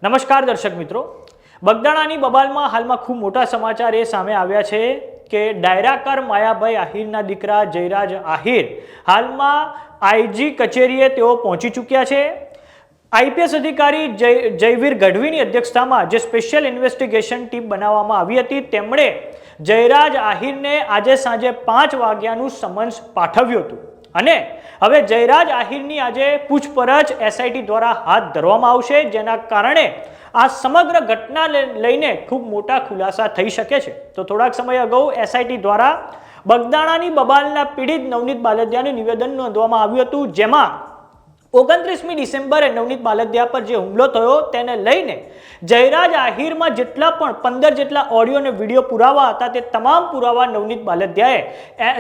નમસ્કાર દર્શક મિત્રો, બગદાણાની બબાલમાં હાલમાં ખૂબ મોટા સમાચાર એ સામે આવ્યા છે કે ડાયરાકાર માયાભાઈ આહિરના દીકરા જયરાજ આહિર હાલમાં આઈજી કચેરીએ તેઓ પહોંચી ચૂક્યા છે। આઈપીએસ અધિકારી જયવીર ગઢવીની અધ્યક્ષતામાં જે સ્પેશિયલ ઇન્વેસ્ટિગેશન ટીમ બનાવવામાં આવી હતી તેમણે જયરાજ આહિરને આજે સાંજે 5 વાગ્યાનું સમન્સ પાઠવ્યું હતું અને હવે જયરાજ આહિરની આજે પૂછપરછ એસઆઈટી દ્વારા હાથ ધરવામાં આવશે, જેના કારણે આ સમગ્ર ઘટના લઈને ખૂબ મોટા ખુલાસા થઈ શકે છે। તો થોડાક સમય અગાઉ એસઆઈટી દ્વારા બગદાણાની બબાલના પીડિત નવનીત બાલદિયાનું નિવેદન નોંધવામાં આવ્યું હતું, જેમાં 29મી ડિસેમ્બરે નવનીત બાલદિયા પર જે હુમલો થયો તેને લઈને જયરાજ આહિરમાં જેટલા પણ 15 જેટલા ઓડિયો અને વિડીયો પુરાવા હતા તે તમામ પુરાવા નવનીત બાલદિયાએ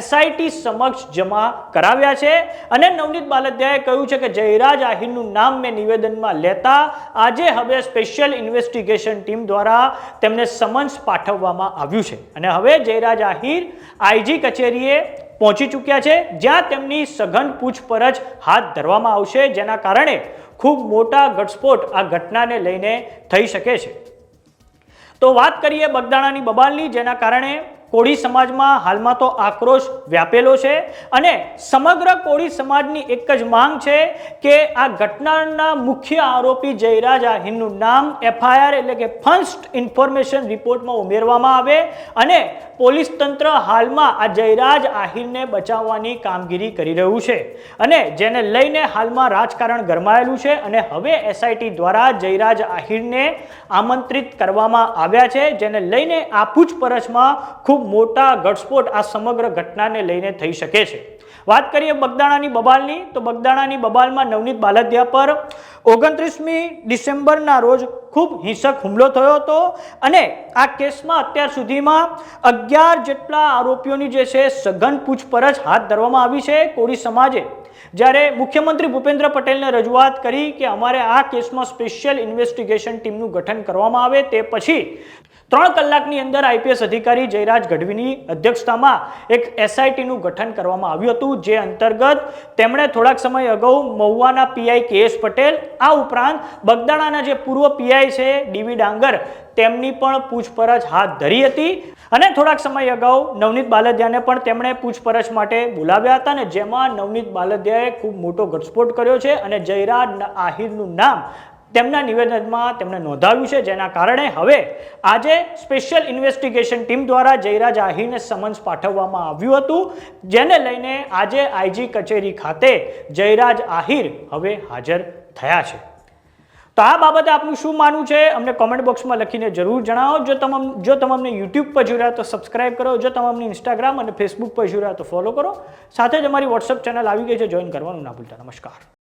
એસઆઈટી સમક્ષ જમા કરાવ્યા છે અને નવનીત બાલદિયાએ કહ્યું છે કે જયરાજ આહિરનું નામ મેં નિવેદનમાં લેતા આજે હવે સ્પેશિયલ ઇન્વેસ્ટિગેશન ટીમ દ્વારા તેમને સમન્સ પાઠવવામાં આવ્યું છે અને હવે જયરાજ આહિર આઈજી કચેરીએ પહોંચી ચૂક્યા છે, જ્યાં તેમની સઘન પૂછપરછ હાથ ધરવામાં આવશે, જેના કારણે ખૂબ મોટા ઘટસ્ફોટ આ ઘટનાને લઈને થઈ શકે છે। તો વાત કરીએ બગદાણાની બબાલની, જેના કારણે કોળી સમાજમાં હાલમાં તો આક્રોશ વ્યાપેલો છે અને સમગ્ર કોળી સમાજની એક જ માંગ છે કે આ ઘટનાના મુખ્ય આરોપી જયરાજ આહિરનું નામ એફઆઈઆર એટલે કે ફર્સ્ટ ઇન્ફોર્મેશન રિપોર્ટમાં ઉમેરવામાં આવે અને પોલીસ તંત્ર હાલમાં આ જયરાજ આહિરને બચાવવાની કામગીરી કરી રહ્યું છે અને જેને લઈને હાલમાં રાજકારણ ગરમાયેલું છે અને હવે એસઆઈટી દ્વારા જયરાજ આહિરને આમંત્રિત કરવામાં આવ્યા છે, જેને લઈને આ પૂછપરછમાં ખૂબ મોટા ઘટસ્ફોટ આ સમગ્ર ઘટનાને લઈને થઈ શકે છે। વાત કરીએ બગદાણાની બબાલની, તો બગદાણાની બબાલમાં નવનીત બાલદિયા પર 29મી ડિસેમ્બરના રોજ ખૂબ હિંસક હુમલો થયો હતો અને આ કેસમાં અત્યાર સુધીમાં 11 જેટલા આરોપીઓની જે છે સઘન પૂછપરછ હાથ ધરવામાં આવી છે। કોળી સમાજે જ્યારે મુખ્યમંત્રી ભૂપેન્દ્ર પટેલને રજૂઆત કરી કે અમારે આ કેસમાં સ્પેશિયલ ઇન્વેસ્ટિગેશન ટીમનું ગઠન કરવામાં આવે, તે પછી 3 કલાકની અંદર આઈપીએસ અધિકારી જયરાજ ગઢવીની અધ્યક્ષતામાં એક એસઆઈટીનું ગઠન કરવામાં આવ્યું હતું, જે અંતર્ગત તેમણે થોડાક સમય અગાઉ મહુવાના પીઆઈ કેએસ પટેલ, આ ઉપરાંત બગદાણાના જે પૂર્વ પીઆઈ છે ડીવી ડાંગર, તેમની પણ પૂછપરછ હાથ ધરી હતી અને થોડાક સમય અગાઉ નવનીત બાલદિયાને પણ તેમણે પૂછપરછ માટે બોલાવ્યા હતા અને જેમાં નવનીત બાલદિયાએ ખૂબ મોટો ઘટસ્ફોટ કર્યો છે અને જયરાજ આહિરનું નામ તેમના નિવેદનમાં તેમણે નોંધાવ્યું છે, જેના કારણે હવે આજે સ્પેશિયલ ઇન્વેસ્ટિગેશન ટીમ દ્વારા જયરાજ આહિરને સમન્સ પાઠવવામાં આવ્યું હતું, જેને લઈને આજે આઈજી કચેરી ખાતે જયરાજ આહિર હવે હાજર થયા છે। તો આ બાબતે આપનું શું માનવું છે અમને કોમેન્ટ બોક્સમાં લખીને જરૂર જણાવો। જો તમને યુટ્યુબ પર જોઈ રહ્યા તો સબસ્ક્રાઇબ કરો, જો તમને ઇન્સ્ટાગ્રામ અને ફેસબુક પર જોઈ રહ્યા તો ફોલો કરો, સાથે જ અમારી વોટ્સઅપ ચેનલ આવી ગઈ છે, જોઈન કરવાનું ના ભૂલતા। નમસ્કાર।